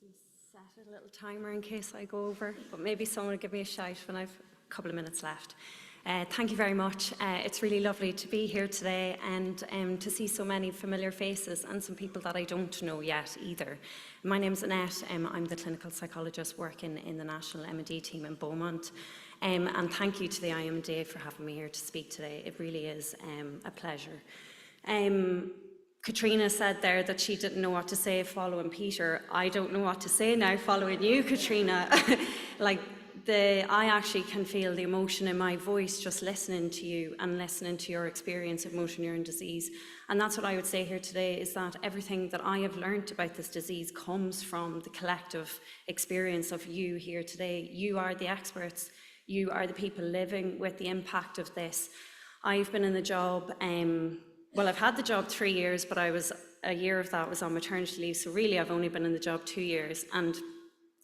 Set a little timer in case I go over, but maybe someone will give me a shout when I've a couple of minutes left. Thank you very much. It's really lovely to be here today and to see so many familiar faces and some people that I don't know yet either. My name's Annette. I'm the clinical psychologist working in the National M&D team in Beaumont. And thank you to the IMNDA for having me here to speak today. It really is a pleasure. Katrina said there that she didn't know what to say following Peter. I don't know what to say now following you, Katrina. I actually can feel the emotion in my voice just listening to you and listening to your experience of motor neurone disease. And that's what I would say here today, is that everything that I have learned about this disease comes from the collective experience of you here today. You are the experts. You are the people living with the impact of this. I've been in the job, I've had the job 3 years, but a year of that was on maternity leave. So really, I've only been in the job 2 years. And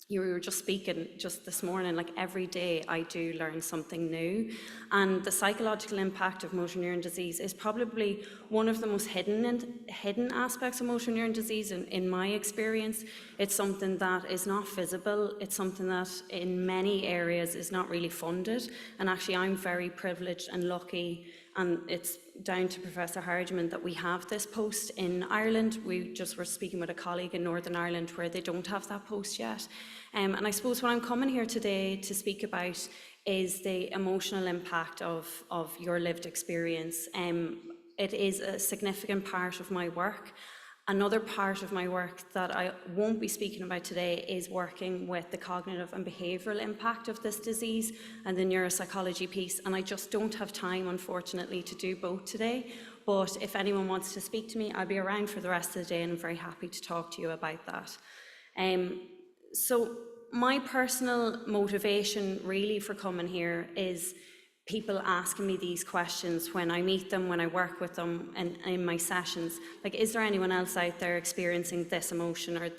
you were just speaking just this morning, like every day I do learn something new. And the psychological impact of motor neurone disease is probably one of the most hidden aspects of motor neurone disease in my experience. It's something that is not visible. It's something that in many areas is not really funded. And actually, I'm very privileged and lucky, and it's down to Professor Hardiman that we have this post in Ireland. We just were speaking with a colleague in Northern Ireland where they don't have that post yet. And I suppose what I'm coming here today to speak about is the emotional impact of your lived experience. It is a significant part of my work. Another part of my work that I won't be speaking about today is working with the cognitive and behavioural impact of this disease and the neuropsychology piece, and I just don't have time, unfortunately, to do both today. But if anyone wants to speak to me, I'll be around for the rest of the day, and I'm very happy to talk to you about that. So my personal motivation really for coming here is people asking me these questions when I meet them, when I work with them, and in my sessions. Like, is there anyone else out there experiencing this emotion, or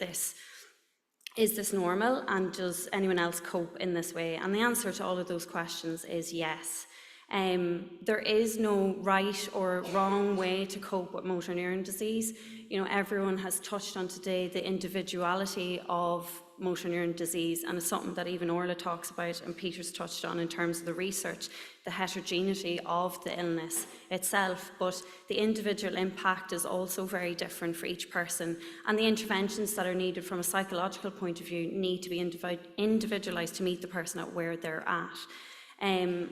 is this normal, and does anyone else cope in this way? And the answer to all of those questions is yes. There is no right or wrong way to cope with motor neurone disease. You know, everyone has touched on today the individuality of motor neurone disease, and it's something that even Orla talks about and Peter's touched on in terms of the research, the heterogeneity of the illness itself, but the individual impact is also very different for each person, and the interventions that are needed from a psychological point of view need to be individualised to meet the person at where they're at.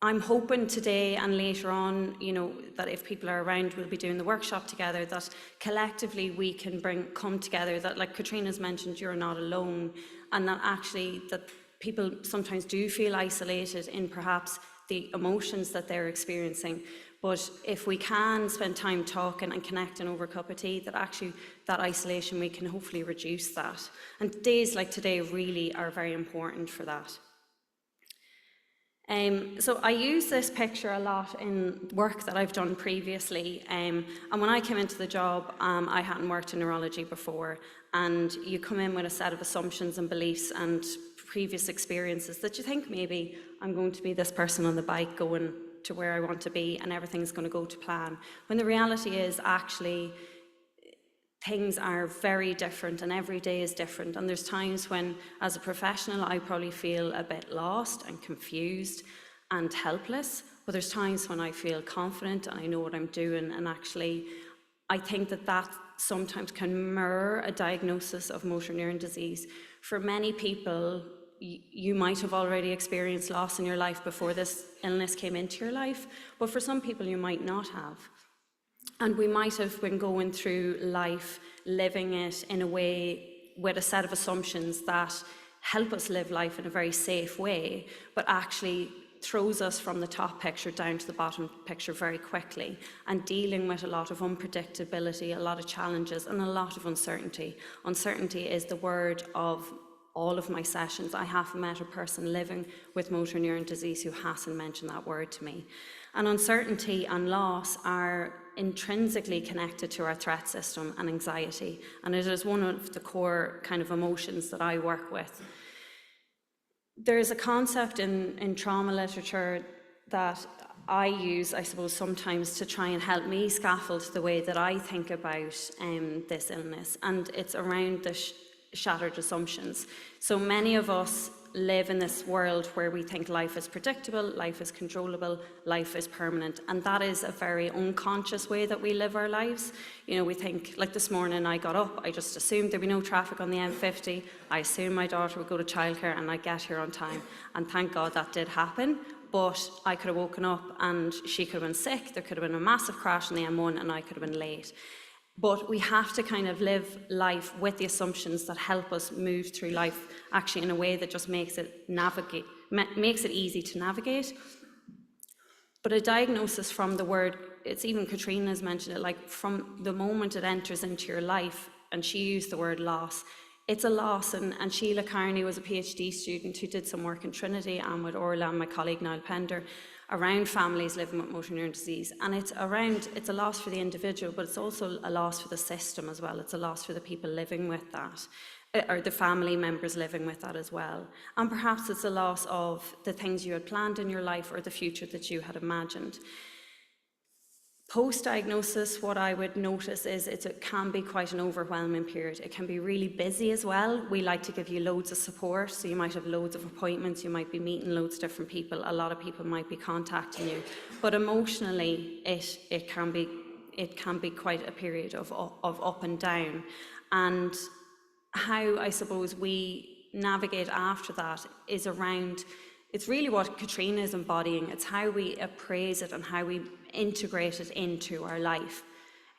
I'm hoping today and later on, you know, that if people are around, we'll be doing the workshop together, that collectively we can come together, that, like Katrina's mentioned, you're not alone, and that actually that people sometimes do feel isolated in perhaps the emotions that they're experiencing. But if we can spend time talking and connecting over a cup of tea, that actually that isolation, we can hopefully reduce that. And days like today really are very important for that. So I use this picture a lot in work that I've done previously, and when I came into the job, I hadn't worked in neurology before, and you come in with a set of assumptions and beliefs and previous experiences that you think maybe I'm going to be this person on the bike going to where I want to be and everything's going to go to plan, when the reality is actually things are very different and every day is different. And there's times when, as a professional, I probably feel a bit lost and confused and helpless, but there's times when I feel confident and I know what I'm doing. And actually, I think that sometimes can mirror a diagnosis of motor neurone disease. For many people, you might have already experienced loss in your life before this illness came into your life, but for some people you might not have. And we might have been going through life, living it in a way with a set of assumptions that help us live life in a very safe way, but actually throws us from the top picture down to the bottom picture very quickly, and dealing with a lot of unpredictability, a lot of challenges, and a lot of uncertainty. Uncertainty is the word of all of my sessions. I haven't met a person living with motor neurone disease who hasn't mentioned that word to me. And uncertainty and loss are intrinsically connected to our threat system and anxiety, and it is one of the core kind of emotions that I work with. There's a concept in trauma literature that I use, I suppose, sometimes to try and help me scaffold the way that I think about this illness, and it's around the shattered assumptions. So many of us live in this world where we think life is predictable, life is controllable, life is permanent, and that is a very unconscious way that we live our lives. You know, we think, like this morning I got up, I just assumed there'd be no traffic on the M50, I assumed my daughter would go to childcare and I'd get here on time, and thank God that did happen. But I could have woken up and she could have been sick, there could have been a massive crash on the M1 and I could have been late. But we have to kind of live life with the assumptions that help us move through life actually in a way that just makes it easy to navigate. But a diagnosis from the word, it's even Katrina has mentioned it, like from the moment it enters into your life, and she used the word loss, it's a loss. And Sheila Carney was a PhD student who did some work in Trinity and with Orla and my colleague Niall Pender around families living with motor neuron disease. And it's a loss for the individual, but it's also a loss for the system as well. It's a loss for the people living with that, or the family members living with that as well. And perhaps it's a loss of the things you had planned in your life or the future that you had imagined. Post-diagnosis, what I would notice is it can be quite an overwhelming period. It can be really busy as well. We like to give you loads of support, so you might have loads of appointments, you might be meeting loads of different people, a lot of people might be contacting you. But emotionally, it can be quite a period of up and down. And how, I suppose, we navigate after that is around, it's really what Katrina is embodying. It's how we appraise it and how we integrate it into our life.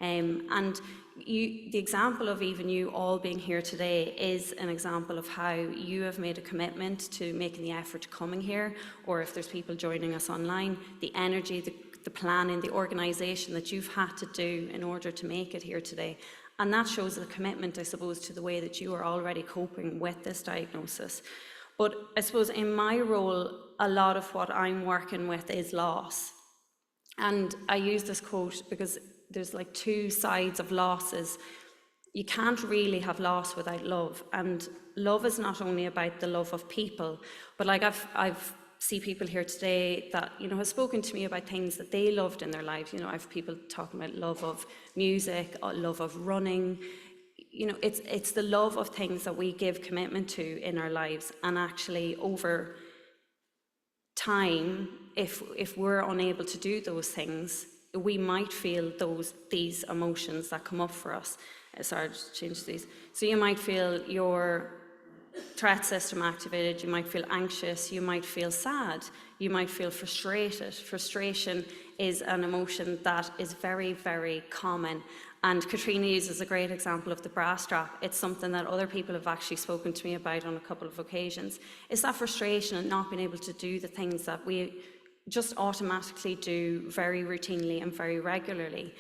And the example of even you all being here today is an example of how you have made a commitment to making the effort to coming here, or if there's people joining us online, the energy, the planning, the organisation that you've had to do in order to make it here today. And that shows the commitment, I suppose, to the way that you are already coping with this diagnosis. But I suppose in my role, a lot of what I'm working with is loss. And I use this quote because there's like two sides of losses. You can't really have loss without love. And love is not only about the love of people, but like I've see people here today that, you know, have spoken to me about things that they loved in their lives. You know, I have people talking about love of music, love of running. You know, it's the love of things that we give commitment to in our lives, and actually over time, if we're unable to do those things, we might feel these emotions that come up for us. Sorry, just change these. So you might feel your threat system activated, you might feel anxious, you might feel sad, you might feel frustrated. Frustration is an emotion that is very, very common. And Katrina uses a great example of the bra strap. It's something that other people have actually spoken to me about on a couple of occasions. It's that frustration and not being able to do the things that we just automatically do very routinely and very regularly.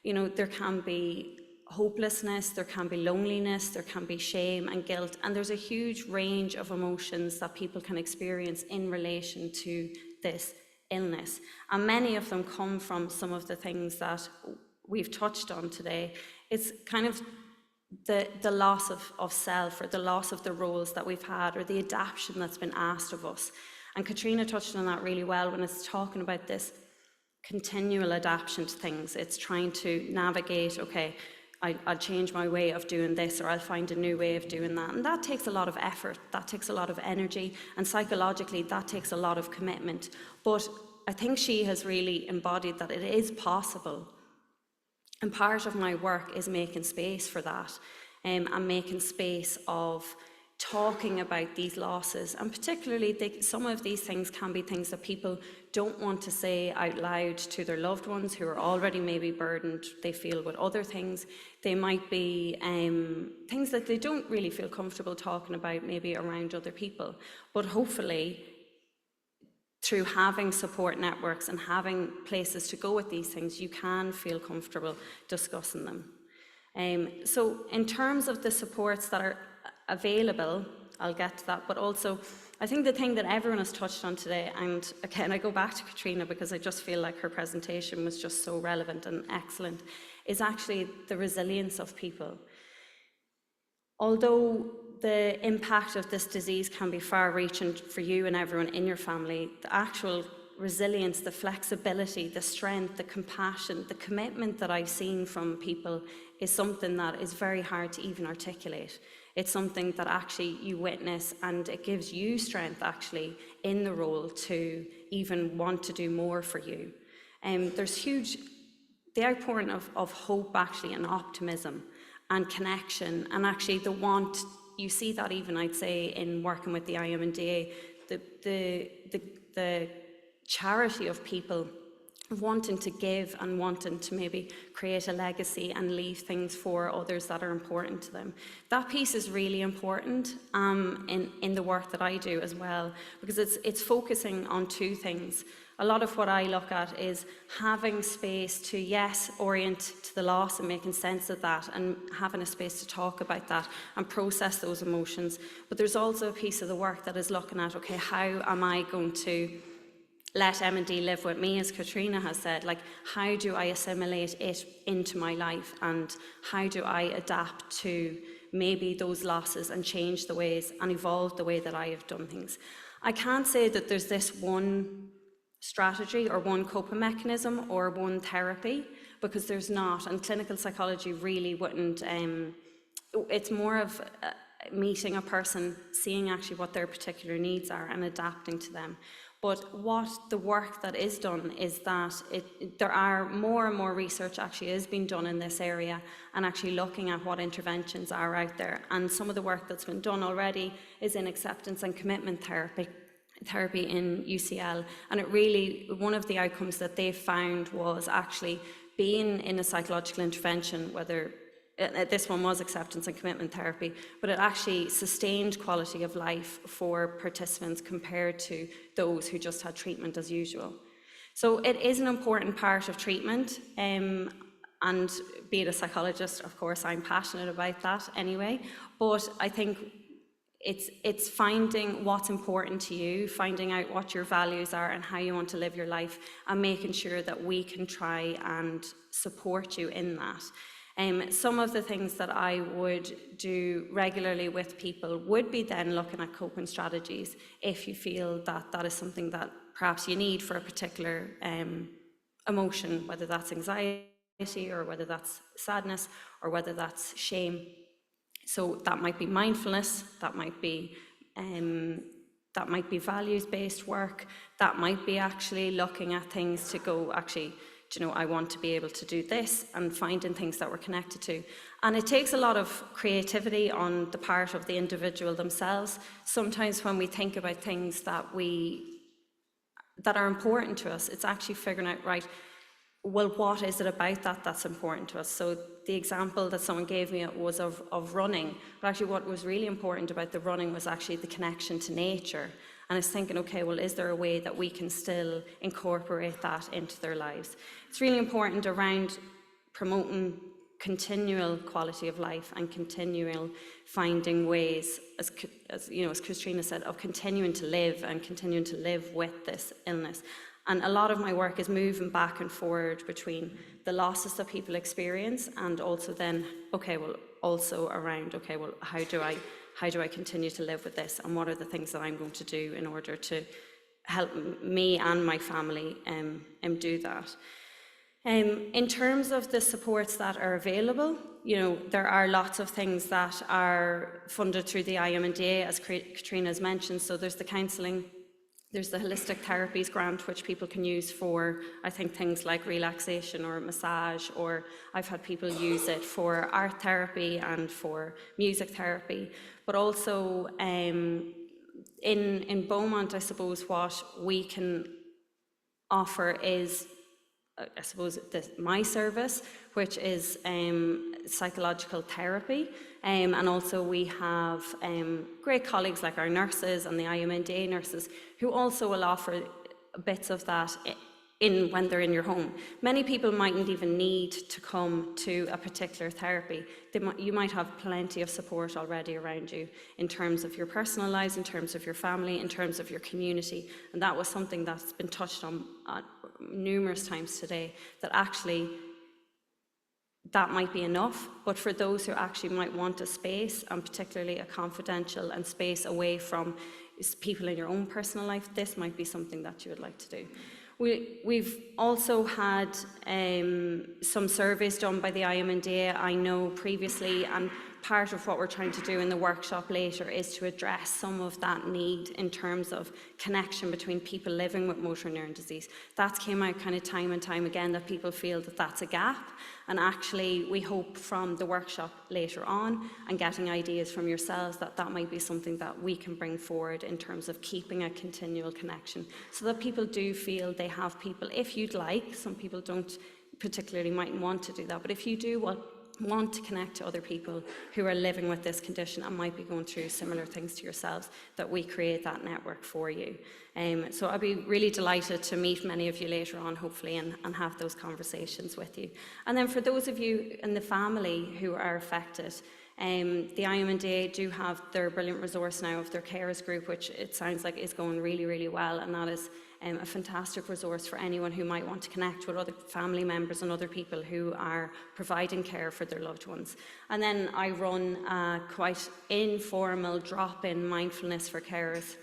You know, there can be hopelessness, there can be loneliness, there can be shame and guilt, and there's a huge range of emotions that people can experience in relation to this illness. And many of them come from some of the things that we've touched on today. It's kind of the loss of self, or the loss of the roles that we've had, or the adaptation that's been asked of us. And Katrina touched on that really well when it's talking about this continual adaptation to things. It's trying to navigate, okay, I'll change my way of doing this, or I'll find a new way of doing that. And that takes a lot of effort, that takes a lot of energy, and psychologically that takes a lot of commitment. But I think she has really embodied that it is possible. And part of my work is making space for that, and making space of talking about these losses. And particularly some of these things can be things that people don't want to say out loud to their loved ones who are already maybe burdened, they feel, with other things. They might be things that they don't really feel comfortable talking about maybe around other people. But hopefully, through having support networks and having places to go with these things, you can feel comfortable discussing them. So in terms of the supports that are available, I'll get to that, but also I think the thing that everyone has touched on today, and again I go back to Katrina because I just feel like her presentation was just so relevant and excellent, is actually the resilience of people. Although the impact of this disease can be far-reaching for you and everyone in your family, the actual resilience, the flexibility, the strength, the compassion, the commitment that I've seen from people is something that is very hard to even articulate. It's something that actually you witness, and it gives you strength actually in the role to even want to do more for you. There's huge, the outpouring of hope actually, and optimism and connection, and actually the want, you see that even, I'd say, in working with the IMNDA, the charity of people wanting to give and wanting to maybe create a legacy and leave things for others that are important to them. That piece is really important in the work that I do as well, because it's focusing on two things. A lot of what I look at is having space to, yes, orient to the loss and making sense of that, and having a space to talk about that and process those emotions. But there's also a piece of the work that is looking at, okay, how am I going to let M&D live with me, as Katrina has said? Like, how do I assimilate it into my life, and how do I adapt to maybe those losses and change the ways and evolve the way that I have done things? I can't say that there's this one strategy or one coping mechanism or one therapy, because there's not, and clinical psychology really wouldn't. It's more of meeting a person, seeing actually what their particular needs are and adapting to them. But what the work that is done is that there are more and more research actually is being done in this area, and actually looking at what interventions are out there. And some of the work that's been done already is in acceptance and commitment therapy in UCL. And it really, one of the outcomes that they found was actually being in a psychological intervention, whether this one was acceptance and commitment therapy, but it actually sustained quality of life for participants compared to those who just had treatment as usual. So it is an important part of treatment, and being a psychologist, of course, I'm passionate about that anyway, but I think it's finding what's important to you, finding out what your values are and how you want to live your life, and making sure that we can try and support you in that. Some of the things that I would do regularly with people would be then looking at coping strategies, if you feel that that is something that perhaps you need for a particular emotion, whether that's anxiety or whether that's sadness or whether that's shame. So that might be mindfulness, that might be values-based work, that might be actually looking at things to go, actually, you know, I want to be able to do this, and finding things that we're connected to. And it takes a lot of creativity on the part of the individual themselves. Sometimes when we think about things that are important to us, it's actually figuring out, right, well, what is it about that that's important to us? So the example that someone gave me was of running, but actually what was really important about the running was actually the connection to nature. And I was thinking, okay, well, is there a way that we can still incorporate that into their lives? It's really important around promoting continual quality of life and continual finding ways, as you know, as Katrina said, of continuing to live and continuing to live with this illness. And a lot of my work is moving back and forward between the losses that people experience, and also then, okay, well, also around, okay, well, how do I continue to live with this, and what are the things that I'm going to do in order to help me and my family do that. In terms of the supports that are available, you know, there are lots of things that are funded through the IMNDA, as Katrina has mentioned. So there's the counselling, there's the holistic therapies grant, which people can use for, I think, things like relaxation or massage, or I've had people use it for art therapy and for music therapy. But also in Beaumont, I suppose what we can offer is, I suppose, my service, which is psychological therapy. And also we have great colleagues like our nurses and the IMNDA nurses, who also will offer bits of that when they're in your home. Many people mightn't even need to come to a particular therapy. You might have plenty of support already around you in terms of your personal lives, in terms of your family, in terms of your community. And that was something that's been touched on numerous times today, that actually that might be enough, but for those who actually might want a space, and particularly a confidential and space away from people in your own personal life, this might be something that you would like to do. We've also had some surveys done by the IMNDA, I know previously, and part of what we're trying to do in the workshop later is to address some of that need in terms of connection between people living with motor neuron disease. That's came out kind of time and time again, that people feel that that's a gap, and actually we hope from the workshop later on and getting ideas from yourselves that that might be something that we can bring forward in terms of keeping a continual connection, so that people do feel they have people, if you'd like, some people don't particularly mightn't want to do that, but if you do want to connect to other people who are living with this condition and might be going through similar things to yourselves, that we create that network for you. So I'll be really delighted to meet many of you later on, hopefully, and have those conversations with you. And then for those of you in the family who are affected, the IMNDA do have their brilliant resource now of their carers group, which it sounds like is going really, really well, and that is a fantastic resource for anyone who might want to connect with other family members and other people who are providing care for their loved ones. And then I run a quite informal drop-in mindfulness for carers,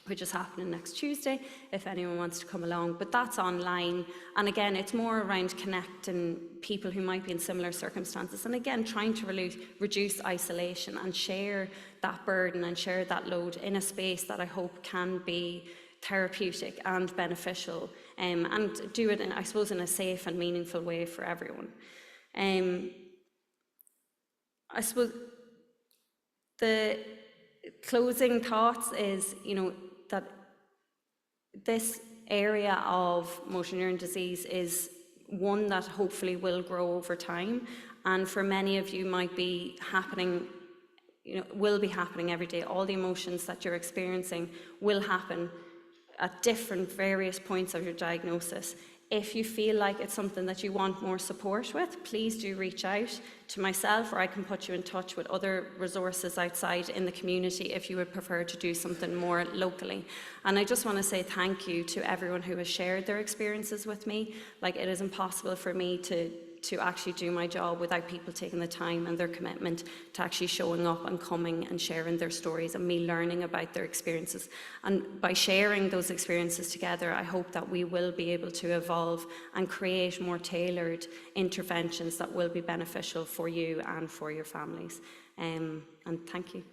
which is happening next Tuesday, if anyone wants to come along. But that's online, and again, it's more around connecting people who might be in similar circumstances, and again, trying to reduce isolation and share that burden and share that load in a space that I hope can be therapeutic and beneficial, and do it, I suppose, in a safe and meaningful way for everyone. I suppose the closing thoughts is, that this area of motor neuron disease is one that hopefully will grow over time, and for many of you might be happening, will be happening every day. All the emotions that you're experiencing will happen at different various points of your diagnosis. If you feel like it's something that you want more support with, please do reach out to myself, or I can put you in touch with other resources outside in the community if you would prefer to do something more locally. And I just want to say thank you to everyone who has shared their experiences with me. Like, it is impossible for me to actually do my job without people taking the time and their commitment to actually showing up and coming and sharing their stories, and me learning about their experiences. And by sharing those experiences together, I hope that we will be able to evolve and create more tailored interventions that will be beneficial for you and for your families. And thank you.